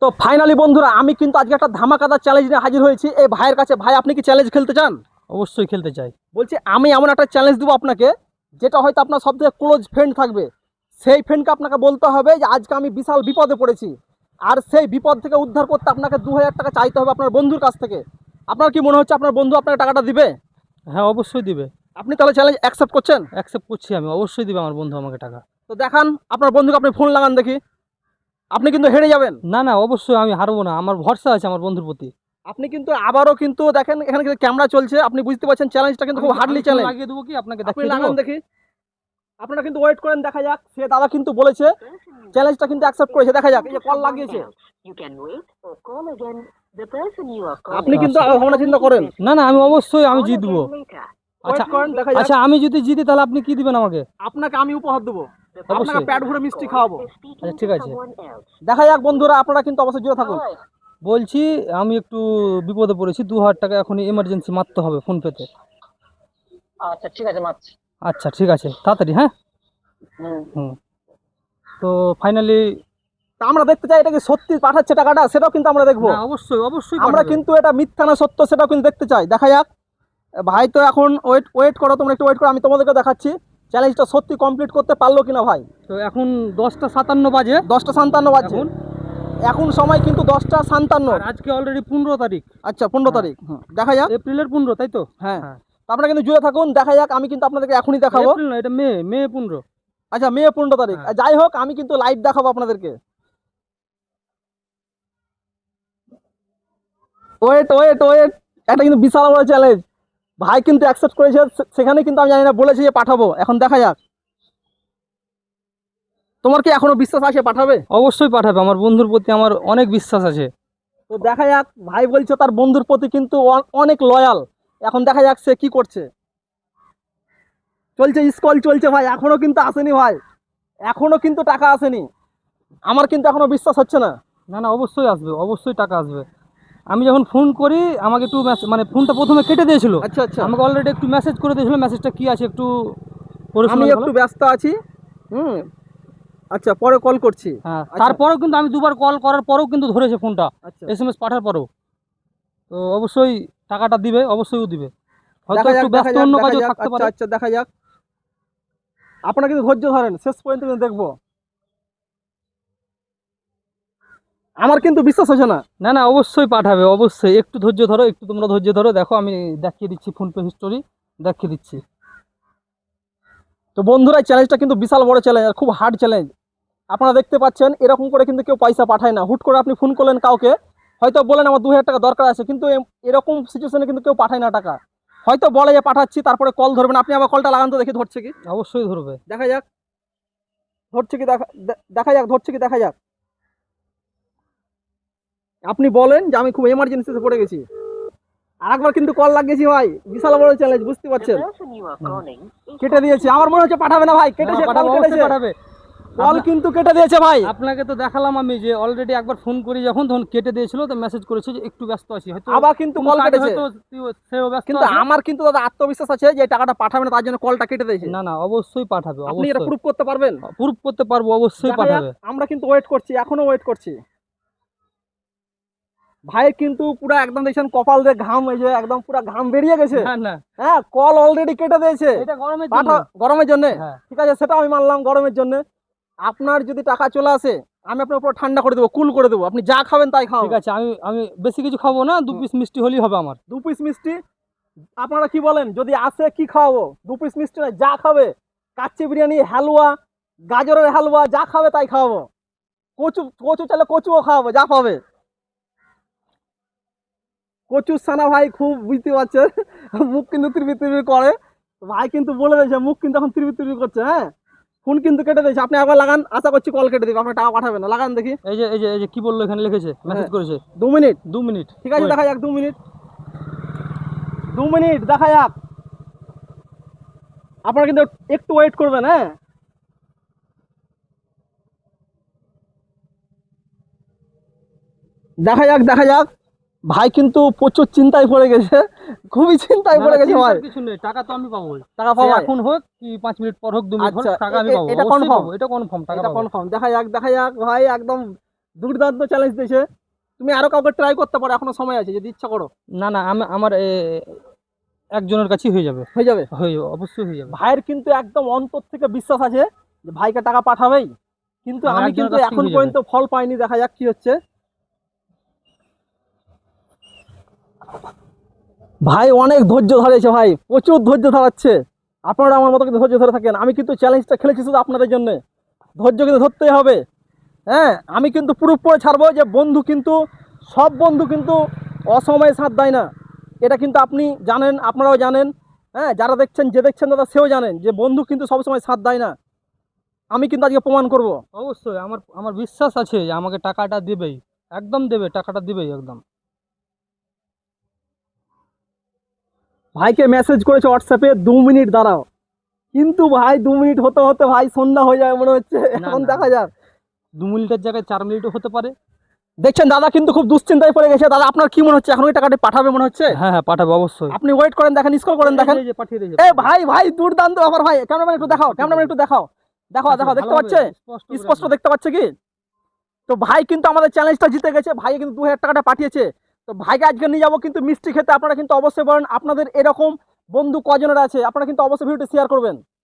তো ফাইনালি বন্ধুরা আমি কিন্তু আজকে একটা ধামাকাদার চ্যালেঞ্জ নিয়ে হাজির হয়েছি এই ভাইয়ের কাছে। ভাই আপনি কি চ্যালেঞ্জ খেলতে চান? অবশ্যই খেলতে চাই। বলছি আমি এমন একটা চ্যালেঞ্জ দেবো আপনাকে, যেটা হয়তো আপনার সবথেকে ক্লোজ ফ্রেন্ড থাকবে, সেই ফ্রেন্ডকে আপনাকে বলতে হবে যে আজকে আমি বিশাল বিপদে পড়েছি, আর সেই বিপদ থেকে উদ্ধার করতে আপনাকে 2000 টাকা চাইতে হবে আপনার বন্ধুর কাছ থেকে। আপনার কি মনে হচ্ছে আপনার বন্ধু আপনাকে টাকাটা দিবে? হ্যাঁ, অবশ্যই দিবে। আপনি তাহলে চ্যালেঞ্জ অ্যাকসেপ্ট করছেন? অ্যাকসেপ্ট করছি আমি, অবশ্যই দিবে আমার বন্ধু আমাকে টাকা। তো দেখান আপনার বন্ধুকে, আপনি ফোন লাগান দেখি। আপনি কিন্তু হেরে যাবেন। না না, অবশ্যই আমি হারবো না, আমার ভরসা আছে আমার বন্ধুর প্রতি। আপনি কিন্তু আবারও কিন্তু দেখেন এখানে কিন্তু ক্যামেরা চলছে, আপনি বুঝতে পারছেন চ্যালেঞ্জটা কিন্তু খুব হার্ডলি আমি চ্যালেঞ্জ। লাগিয়ে দেবো কি আপনাকে আপনি দেখিয়ে লাগান দেবো? দেখি। আপনারা কিন্তু ওয়েট করেন, দেখা যাক। সে দাদা কিন্তু বলেছে চ্যালেঞ্জটা কিন্তু অ্যাকসেপ্ট করেছে, দেখা যাক। এই যে কল লাগিয়েছে। আপনি কিন্তু ভাবনা চিন্তা করেন। না না, আমি অবশ্যই আমি জিতবো। আচ্ছা ওয়েট করেন, দেখা যাক। আচ্ছা, আমি যদি জিতি তাহলে আপনি কি দিবেন আমাকে? আপনাকে আমি উপহার দেবো, আপনাকে অবশ্যই। পেট ভরে মিষ্টি খাওয়াবো। আচ্ছা ঠিক আছে, দেখা যাক বন্ধুরা, আপনারা কিন্তু অবশ্যই জুড়ে থাকুন। বলছি আমি একটু বিপদে পড়েছি, 2000 টাকা এখনই এমার্জেন্সি মারতে হবে ফোন পেতে। আচ্ছা ঠিক আছে, মাছ। আচ্ছা ঠিক আছে, তাড়াতাড়ি। হ্যাঁ হুম। তো ফাইনালি তা আমরা দেখতে চাই এটা কি সত্যি পাঠাচ্ছে টাকাটা, সেটাও কিন্তু আমরা দেখবো। অবশ্যই অবশ্যই আমরা পাঠাবে। কিন্তু এটা মিথ্যা না সত্য সেটাও কিন্তু দেখতে চাই, দেখা যাক। ভাই তো এখন ওয়েট ওয়েট করো, তোমরা একটু ওয়েট করো, আমি তোমাদেরকে দেখাচ্ছি চ্যালেঞ্জটা সত্যি কমপ্লিট করতে পারলো কিনা ভাই। তো এখন 10টা 57 বাজে। 10টা 57 বাজছে এখন এখন সময় কিন্তু 10টা 57। আর আজকে অলরেডি 15 তারিখ। আচ্ছা 15 তারিখ, দেখা যাক। এপ্রিলের 15, তাই তো? হ্যাঁ, তো আপনারা কিন্তু জুড়ে থাকুন, দেখা যাক। আমি কিন্তু আপনাদেরকে এখনই দেখাবো। এপ্রিল না, এটা মে, মে 15। আচ্ছা মে 15 তারিখ, হ্যাঁ। যাই হোক আমি কিন্তু লাইভ দেখাবো আপনাদেরকে। ওয়েট ওয়েট ওয়েট, এটা কিন্তু বিশাল বড় চ্যালেঞ্জ। ভাই কিন্তু অ্যাকসেপ্ট করেছে, সেখানে কিন্তু আমি জানি না বলেছি যে পাঠাবো, এখন দেখা যাক। তোমার কি এখনো বিশ্বাস আছে পাঠাবে? অবশ্যই পাঠাবে, আমার বন্ধুর প্রতি আমার অনেক বিশ্বাস আছে। তো দেখা যাক। ভাই বলছে তার বন্ধুর প্রতি কিন্তু অনেক লয়াল। এখন দেখা যাক সে কি করছে। চলছে স্কল চলছে ভাই, এখনো কিন্তু আসেনি ভাই, এখনো কিন্তু টাকা আসেনি। আমার কিন্তু এখনো বিশ্বাস হচ্ছে না। না না, অবশ্যই আসবে, অবশ্যই টাকা আসবে। আমি যখন ফোন করি আমাকে একটু মানে ফোনটা প্রথমে কেটে দিয়েছিল। আচ্ছা আচ্ছা, আমাকে অলরেডি একটু মেসেজ করে দিয়েছিল, মেসেজটা কি আছে একটু পড়ে আমি শোনালে একটু ভালো। ব্যস্ত আছি। হুম, আচ্ছা পরে কল করছি। হ্যাঁ, আচ্ছা তারপরেও কিন্তু আমি দুবার কল করার পরেও কিন্তু ধরেছে ফোনটা, আচ্ছা, SMS পাঠার পরেও। তো অবশ্যই টাকাটা দিবে, অবশ্যই ও দিবে। হয়তো দেখা যাক একটু দেখা ব্যস্ত যাক অন্য দেখা কাজেও যাক। থাকতে আচ্ছা পারে। আচ্ছা, দেখা যাক। আপনারা কিন্তু ধৈর্য ধরেন, শেষ পর্যন্ত কিন্তু দেখবো। আমার কিন্তু বিশ্বাস হচ্ছে না। না না, অবশ্যই পাঠাবে, অবশ্যই। একটু ধৈর্য ধরো, একটু তোমরা ধৈর্য ধরো, দেখো আমি দেখিয়ে দিচ্ছি, ফোনপে হিস্টোরি দেখিয়ে দিচ্ছি। তো বন্ধুরা চ্যালেঞ্জটা কিন্তু বিশাল বড় চ্যালেঞ্জ, আর খুব হার্ড চ্যালেঞ্জ। আপনারা দেখতে পাচ্ছেন এরকম করে কিন্তু কেউ পয়সা পাঠায় না। হুট করে আপনি ফোন করলেন কাউকে, হয়তো বলেন আমার 2000 টাকা দরকার আছে, কিন্তু এরকম সিচুয়েশনে কিন্তু কেউ পাঠায় না টাকা। হয়তো বলে যে পাঠাচ্ছি, তারপরে কল ধরবেন। আপনি আবার কলটা লাগান তো দেখি ধরছে কি। অবশ্যই ধরবে। দেখা যাক ধরছে কি, দেখা যাক ধরছে কি, দেখা যাক। আপনি বলেন যে আমি খুব এমার্জেন্সিতে পড়ে গেছি। আরেকবার কিন্তু কল লাগিয়েছি ভাই, বিশাল বড় চ্যালেঞ্জ, বুঝতে পারছেন। কেটে দিয়েছে, আমার মনে হচ্ছে পাঠাবে না ভাই, কেটেছে, কল পাঠাবে, কেটেছে, অবশ্যই পাঠাবে। কল কিন্তু কেটে দিয়েছে ভাই। আপনাকে তো দেখালাম আমি যে অলরেডি একবার ফোন করি যখন, তখন কেটে দিয়েছিল, তো মেসেজ করেছে যে একটু ব্যস্ত আছি, হয়তো আবার কিন্তু কোনো কল কাজে কেটেছে। হয়তো সেও ব্যস্ত কিন্তু আছে। আমার কিন্তু দাদা আত্মবিশ্বাস আছে যে এই টাকাটা পাঠাবে না, তার জন্য কলটা কেটে দিয়েছে। না না, অবশ্যই পাঠাবে, আপনি এটা অবশ্যই প্রুফ করতে পারবেন? প্রুফ করতে পারবো, অবশ্যই দেখা যাক, পাঠাবে। আমরা কিন্তু ওয়েট করছি, এখনো ওয়েট করছি। ভাইয়ের কিন্তু পুরো একদম দেখছেন কপাল দিয়ে ঘাম, এই যে একদম পুরো ঘাম বেরিয়ে গেছে। না না, হ্যাঁ, কল অলরেডি কেটে দিয়েছে। এটা গরমের জন্য। গরমের জন্য, হ্যাঁ। ঠিক আছে, সেটা আমি মানলাম গরমের জন্য। আপনার যদি টাকা চলে আসে, আমি আপনার পুরো ঠান্ডা করে দেবো, কুল করে দেবো, আপনি যা খাবেন তাই খাও। ঠিক আছে, আমি আমি বেশি কিছু খাবো না, 2 পিস মিষ্টি হলেই হবে আমার। 2 পিস মিষ্টি। আপনারা কি বলেন, যদি আসে কি খাওয়াবো? 2 পিস মিষ্টি না, যা খাবে, কাচ্চি বিরিয়ানি, হালুয়া, গাজরের হালুয়া, যা খাবে তাই খাওয়াবো। কচু কচু চাইলে কচুও খাওয়াবো, যা পাবে। কচুর ছানা ভাই খুব, বুঝতে পারছেন, মুখ কিন্তু তিরবির তিরবির করে। ভাই কিন্তু বলে দিয়েছে, মুখ কিন্তু এখন তিরবির তিরবির করছে। হ্যাঁ, ফোন কিন্তু কেটে দিয়েছে। আপনি একবার লাগান, আশা করছি কল কেটে দিবে, আপনার টাকা পাঠাবে না। লাগান দেখি। এই যে কি বললো, এখানে লিখেছে, মেসেজ করেছে 2 মিনিট, 2 মিনিট। ঠিক আছে, দেখা যাক। 2 মিনিট, 2 মিনিট, দেখা যাক। আপনারা কিন্তু একটু ওয়েট করবেন। হ্যাঁ, দেখা যাক দেখা যাক। ভাই কিন্তু প্রচুর চিন্তায় পড়ে গেছে, খুবই চিন্তায় পড়ে গেছে ভাই। কিছু নেই, টাকা তো আমি পাবো। টাকা পাবো এখন হোক কি 5 মিনিট পর হোক, 2 মিনিট হোক, আচ্ছা, টাকা আমি পাবো, এটা অবশ্যই কনফার্ম, পাবো, এটা কনফার্ম, টাকা এটা পাবো। কনফার্ম। দেখা যাক দেখা যাক ভাই, একদম দুর্দান্ত চ্যালেঞ্জ দিয়েছে। তুমি আরো কাউকে ট্রাই করতে পারো, এখনো সময় আছে যদি ইচ্ছা করো। না না, আমার একজনের কাছেই হয়ে যাবে। হয়ে যাবে। অবশ্যই হয়ে যাবে। ভাইয়ের কিন্তু একদম অন্তর থেকে বিশ্বাস আছে যে ভাইকে টাকা পাঠাবেই, কিন্তু আমার আমি একজনের কিন্তু কাছ থেকে এখন হয়ে যাবে। পর্যন্ত ফল পাইনি। দেখা যাক কি হচ্ছে। ভাই অনেক ধৈর্য ধরেছে, ভাই প্রচুর ধৈর্য ধরাচ্ছে। আপনারা আমার মতো কিন্তু ধৈর্য ধরে থাকেন। আমি কিন্তু চ্যালেঞ্জটা খেলেছি শুধু আপনাদের জন্য। ধৈর্য কিন্তু ধরতেই হবে। হ্যাঁ, আমি কিন্তু প্রুফ করে ছাড়বো যে বন্ধু কিন্তু, সব বন্ধু কিন্তু অসময়ে সাথ দেয় না। এটা কিন্তু আপনি জানেন, আপনারাও জানেন। হ্যাঁ, যারা দেখছেন, যে দেখছেন দাদা সেও জানেন যে বন্ধু কিন্তু সবসময় সাথ দেয় না। আমি কিন্তু আজকে প্রমাণ করব। অবশ্যই আমার আমার বিশ্বাস আছে যে আমাকে টাকাটা দেবেই, একদম দেবে, টাকাটা দেবেই একদম। ভাইকে মেসেজ করেছে হোয়াটসঅ্যাপে 2 মিনিট দাঁড়াও, কিন্তু ভাই 2 মিনিট হতে হতে ভাই সন্ধ্যা হয়ে যায় মনে হচ্ছে। না এখন না, দেখা যাক। 2 মিনিটের জায়গায় 4 মিনিটও হতে পারে। দেখছেন দাদা কিন্তু খুব দুশ্চিন্তায় পড়ে গেছে। দাদা আপনার কি মনে হচ্ছে, এখন ওই টাকাটি পাঠাবে মনে হচ্ছে? হ্যাঁ হ্যাঁ, পাঠাবে অবশ্যই। আপনি ওয়েট করেন, দেখেন, স্ক্রল করেন, দেখেন। এই যে পাঠিয়ে দিয়েছে, এ ভাই ভাই দুর্দান্ত ব্যাপার ভাই। ক্যামেরাম্যান একটু দেখাও, ক্যামেরাম্যান একটু দেখাও, দেখো দেখো, দেখতে ভালোভাবে পাচ্ছে? স্পষ্ট করে স্পষ্ট একদম। দেখতে পাচ্ছে কি? তো ভাই কিন্তু আমাদের চ্যালেঞ্জটা জিতে গেছে। ভাই কিন্তু 2000 টাকাটা পাঠিয়েছে। তো ভাইকে আজকে নিয়ে যাবো কিন্তু মিষ্টি খেতে। আপনারা কিন্তু অবশ্যই বলেন আপনাদের এরকম বন্ধু কজনের আছে, আপনারা কিন্তু অবশ্যই ভিডিওটি শেয়ার করবেন।